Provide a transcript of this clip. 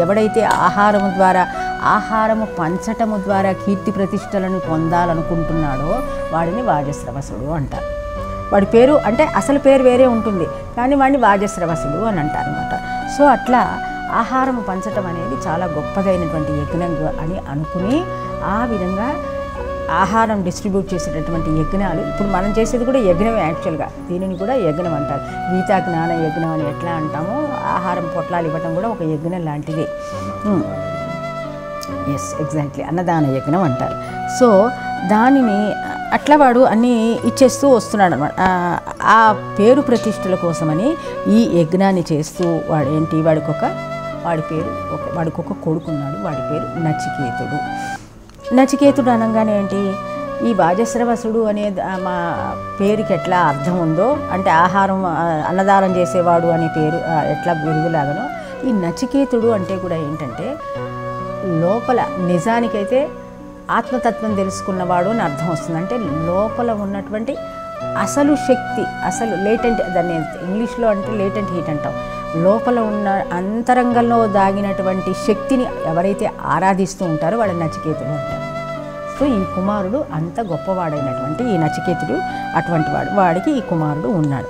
ఎవడైతే ఆహారము ద్వారా ఆహారము పంచటము ద్వారా కీర్తి ప్రతిష్టలను పొందాలనుకుంటున్నాడో వాడిని వాజస్రవసుడు అంటారు. వాడి పేరు అంటే అసలు పేరు వేరే ఉంటుంది, కానీ వాడిని వాజస్రవసుడు అని అంటారు అనమాట. సో అట్లా ఆహారము పంచటం అనేది చాలా గొప్పదైనటువంటి యజ్ఞం అని అనుకుని ఆ విధంగా ఆహారం డిస్ట్రిబ్యూట్ చేసేటటువంటి యజ్ఞాలు, ఇప్పుడు మనం చేసేది కూడా యజ్ఞమే. యాక్చువల్గా దీనిని కూడా యజ్ఞం అంటారు. గీతా జ్ఞాన యజ్ఞం అని ఎట్లా అంటామో ఆహారం పొట్లాలు ఇవ్వటం కూడా ఒక యజ్ఞం లాంటిది. ఎస్, ఎగ్జాక్ట్లీ, అన్నదాన యజ్ఞం అంటారు. సో దానిని అట్లా వాడు అన్నీ ఇచ్చేస్తూ వస్తున్నాడు అనమాట. ఆ పేరు ప్రతిష్టల కోసమని ఈ యజ్ఞాన్ని చేస్తూ వాడికి ఒక కొడుకున్నాడు. వాడి పేరు నచికేతుడు. నచికేతుడు అనగానే ఏంటి, ఈ వాజస్రవసుడు అనే మా పేరుకి ఎట్లా అర్థం ఉందో, అంటే ఆహారం అన్నదానం చేసేవాడు అనే పేరు ఎట్లా విరుగులాగనో, ఈ నచికేతుడు అంటే కూడా ఏంటంటే లోపల నిజానికైతే ఆత్మతత్వం తెలుసుకున్నవాడు అని అర్థం వస్తుంది. అంటే లోపల ఉన్నటువంటి అసలు శక్తి, అసలు లేటెంట్, దాన్ని ఇంగ్లీష్లో అంటే లేటెంట్ హీట్ అంటాం. లోపల ఉన్న అంతరంగంలో దాగినటువంటి శక్తిని ఎవరైతే ఆరాధిస్తూ ఉంటారో వాడు నచికేతుడు అంటారు. సో ఈ కుమారుడు అంత గొప్పవాడైనటువంటి ఈ నచికేతుడు అటువంటి వాడికి ఈ కుమారుడు ఉన్నాడు.